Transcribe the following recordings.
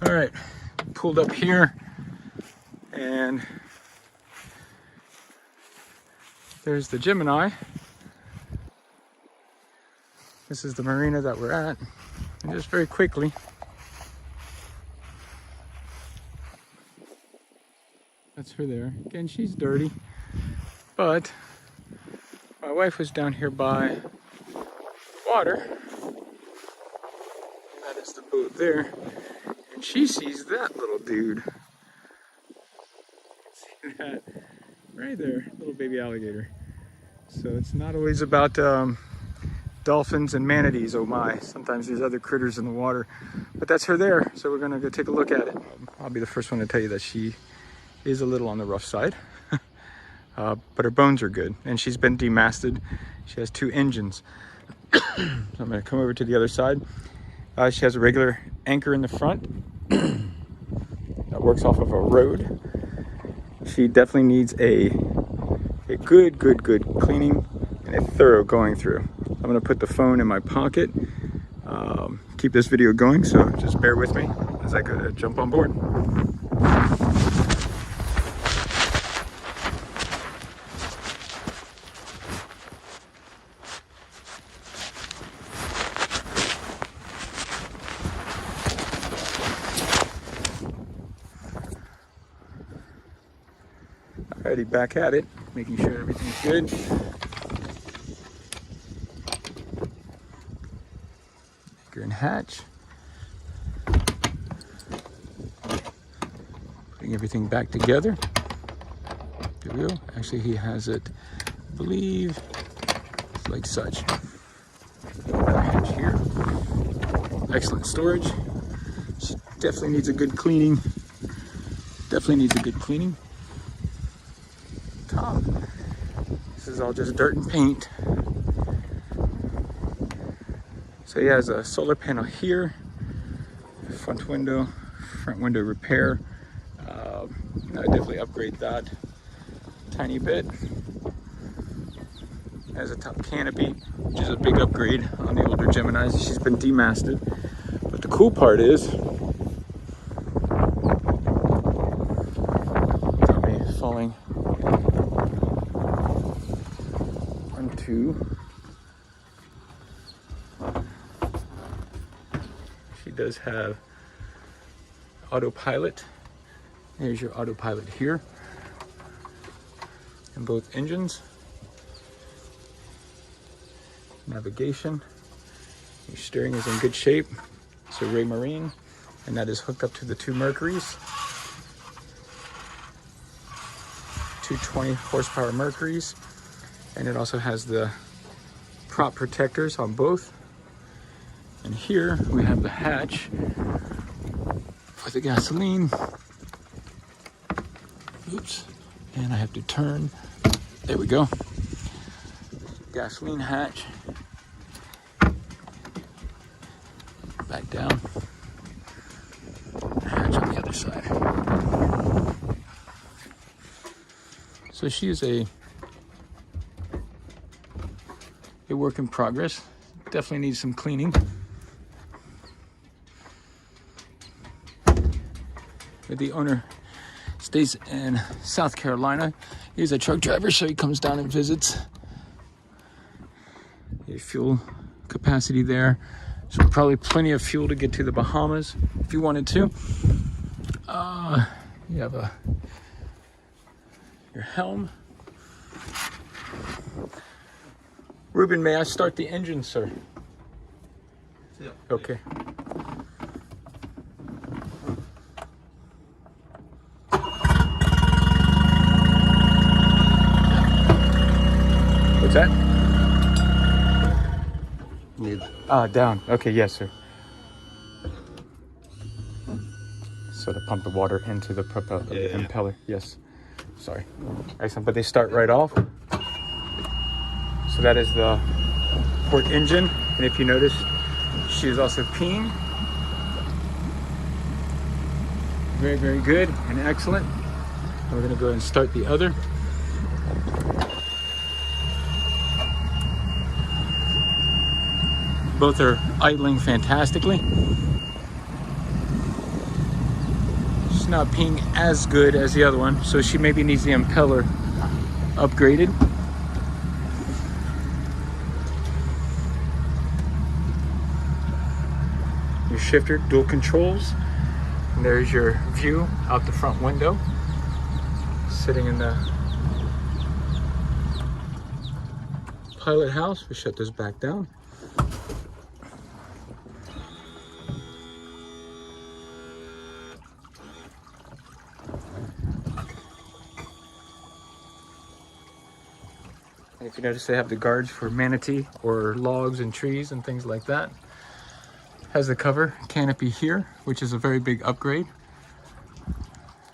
All right, pulled up here and there's the Gemini. This is the marina that we're at. And just very quickly, that's her there. Again, she's dirty, but my wife was down here by water. That is the boat there. And she sees that little dude. See that? Right there, little baby alligator. So it's not always about dolphins and manatees, oh my. Sometimes there's other critters in the water. But that's her there, so we're gonna go take a look at it. I'll be the first one to tell you that she is a little on the rough side. But her bones are good, and she's been demasted. She has 2 engines. So I'm gonna come over to the other side. She has a regular anchor in the front that works off of a road. She definitely needs a good cleaning and a thorough going through. I'm gonna put the phone in my pocket, keep this video going, so just bear with me as I go to jump on board. Alrighty, back at it, making sure everything's good. Anchor and hatch. Putting everything back together. There we go. Actually, he has it, I believe, like such. Another hatch here. Excellent storage. She definitely needs a good cleaning. Top. This is all just dirt and paint. So he has a solar panel here, front window repair. I definitely upgrade that tiny bit. Has a top canopy, which is a big upgrade on the older Geminis. She's been demasted. But the cool part is, got me falling onto. She does have autopilot. There's your autopilot here. And both engines. Navigation. Your steering is in good shape. It's a Ray Marine, and that is hooked up to the 2 Mercuries. 220 horsepower Mercuries. And it also has the prop protectors on both. And here we have the hatch for the gasoline. Oops, and I have to turn. There we go. Gasoline hatch. Back down. Hatch on the other side. So she is a work in progress. Definitely needs some cleaning. But the owner stays in South Carolina. He's a truck driver, so he comes down and visits. A fuel capacity there. So probably plenty of fuel to get to the Bahamas if you wanted to. You have your helm. Ruben, may I start the engine, sir? Yeah. Okay. What's that? Down. Okay, yes, sir. So to pump the water into the impeller. Yes. Sorry. Excellent. But they start right off. So that is the port engine. And if you notice, she is also peeing. Very, very good and excellent. And we're going to go ahead and start the other. Both are idling fantastically. not peeing as good as the other one, so she maybe needs the impeller upgraded. Your shifter, dual controls. And there's your view out the front window. Sitting in the pilot house. We shut this back down. And if you notice, they have the guards for manatee or logs and trees and things like that. Has the cover canopy here, which is a very big upgrade.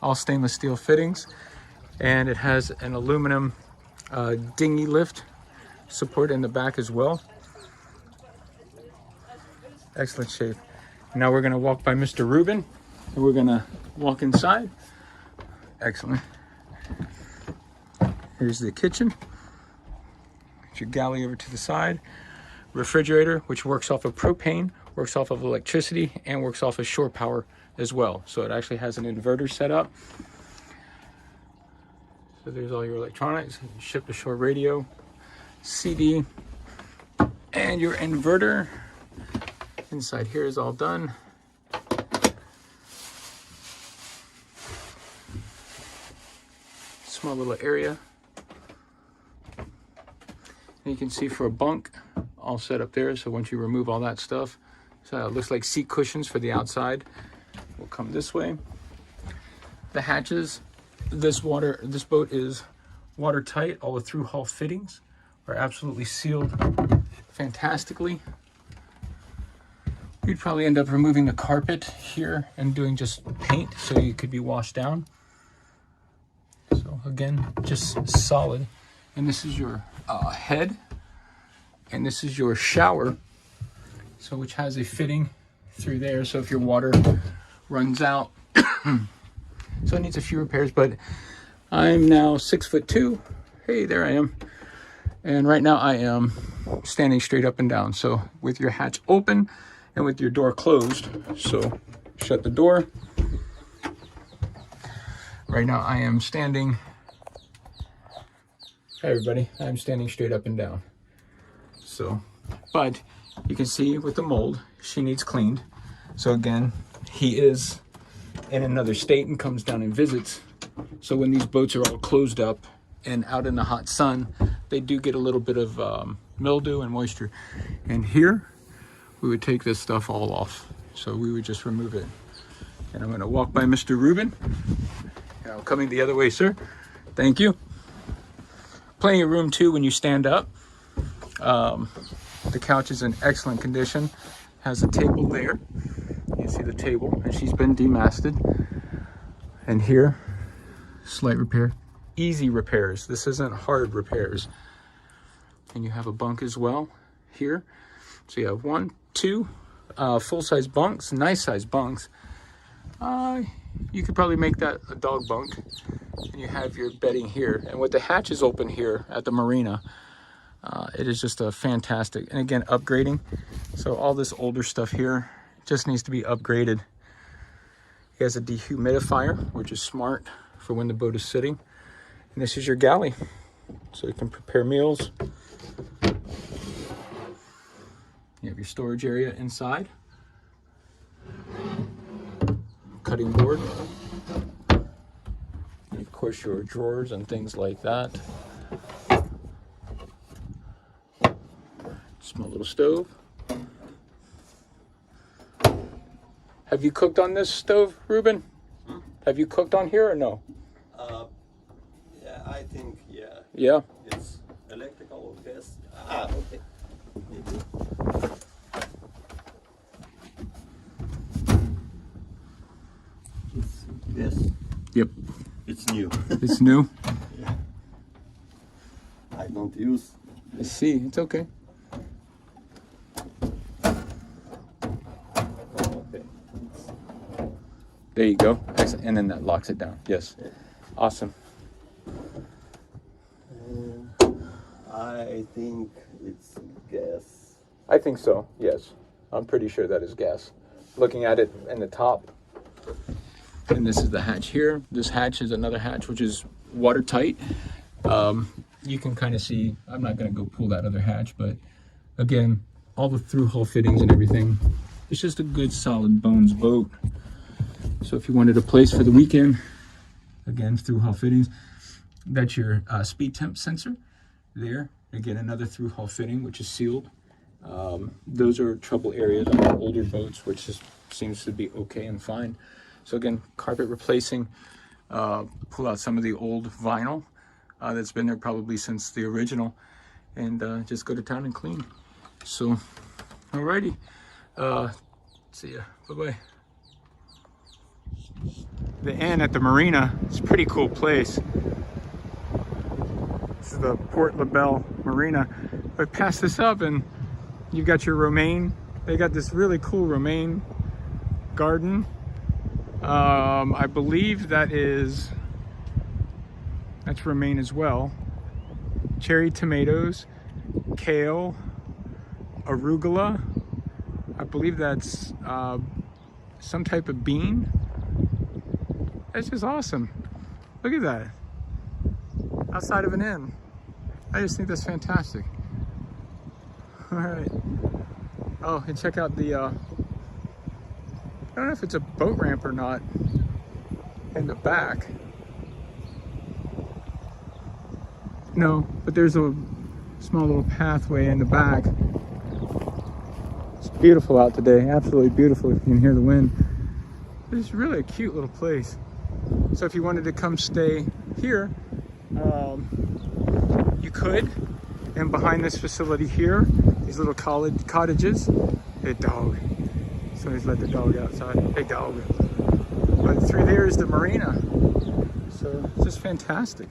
All stainless steel fittings, and it has an aluminum dinghy lift support in the back as well. Excellent shape. Now we're gonna walk by Mr. Rubin, and we're gonna walk inside. Excellent. Here's the kitchen. Get your galley over to the side. Refrigerator, which works off of propane, works off of electricity, and works off of shore power as well. So it actually has an inverter set up. So there's all your electronics, ship to shore radio, CD, and your inverter. Inside here is all done. Small little area. And you can see for a bunk, all set up there. So once you remove all that stuff, so it looks like seat cushions for the outside. We'll come this way. The hatches, this boat is watertight. All the through hull fittings are absolutely sealed fantastically. You'd probably end up removing the carpet here and doing just paint so you could be washed down. So again, just solid. And this is your head, and this is your shower, so which has a fitting through there, so if your water runs out. So it needs a few repairs, but I'm now 6'2". Hey, there I am. And right now I am standing straight up and down. So with your hatch open and with your door closed, so shut the door. Right now I am standing. Hi everybody, I'm standing straight up and down. So, but you can see with the mold, she needs cleaned. So again, he is in another state and comes down and visits. So when these boats are all closed up and out in the hot sun, they do get a little bit of mildew and moisture. And here, we would take this stuff all off. So we would just remove it. And I'm gonna walk by Mr. Rubin. Now, coming the other way, sir. Thank you. Plenty of room too when you stand up. The couch is in excellent condition. Has a table there. You can see the table, and she's been demasted. And here, slight repair. Easy repairs. This isn't hard repairs. And you have a bunk as well here. So you have 1, 2 full-size bunks, nice-size bunks. You could probably make that a dog bunk. And you have your bedding here. And with the hatches open here at the Marina, it is just a fantastic, and again, upgrading. So all this older stuff here just needs to be upgraded. He has a dehumidifier, which is smart for when the boat is sitting. And this is your galley. So you can prepare meals. You have your storage area inside. Cutting board. And of course your drawers and things like that. Small little stove. Have you cooked on this stove, Ruben? Have you cooked on here or no? Yeah, I think, yeah. Yeah? It's electrical or gas. Okay. It's gas. Yep. It's new. It's new? Yeah. I don't use. I see. It's okay. Okay. There you go. Excellent. And then that locks it down. Yes. Awesome. I think it's gas. I think so. Yes. I'm pretty sure that is gas. Looking at it in the top. And this is the hatch here. This hatch is another hatch which is watertight. You can kind of see, I'm not going to go pull that other hatch, but again, all the through hull fittings and everything. It's just a good solid bones boat. So if you wanted a place for the weekend, again, through hull fittings, that's your speed temp sensor there. Again, another through hull fitting, which is sealed. Those are trouble areas on older boats, which seems to be okay and fine. So again, carpet replacing, pull out some of the old vinyl that's been there probably since the original, and just go to town and clean. So, alrighty, see ya, bye-bye. The inn at the Marina, it's a pretty cool place. This is the Port LaBelle Marina. But pass this up and you've got your romaine. They got this really cool romaine garden. I believe that's romaine as well. Cherry tomatoes, kale, arugula. I believe that's some type of bean. That's just awesome. Look at that. Outside of an inn. I just think that's fantastic. All right. Oh, and check out the, I don't know if it's a boat ramp or not in the back. No, but there's a small little pathway in the back. It's beautiful out today, absolutely beautiful if you can hear the wind. It's really a cute little place. So if you wanted to come stay here, you could. And behind this facility here, these little cottages. Hey dog. Somebody's let the dog outside. Hey dog. But through there is the marina. So it's just fantastic.